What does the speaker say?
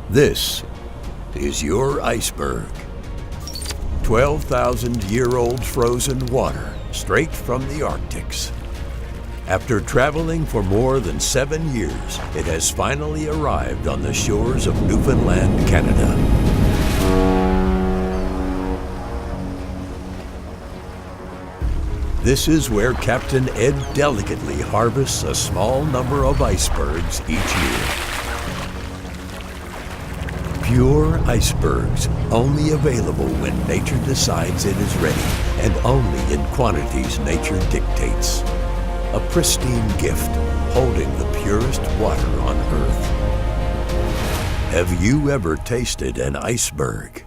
This is your iceberg. 12,000-year-old frozen water straight from the Arctics. After traveling for more than 7 years, it has finally arrived on the shores of Newfoundland, Canada. This is where Captain Ed delicately harvests a small number of icebergs each year. Pure icebergs, only available when nature decides it is ready, and only in quantities nature dictates. A pristine gift, holding the purest water on Earth. Have you ever tasted an iceberg?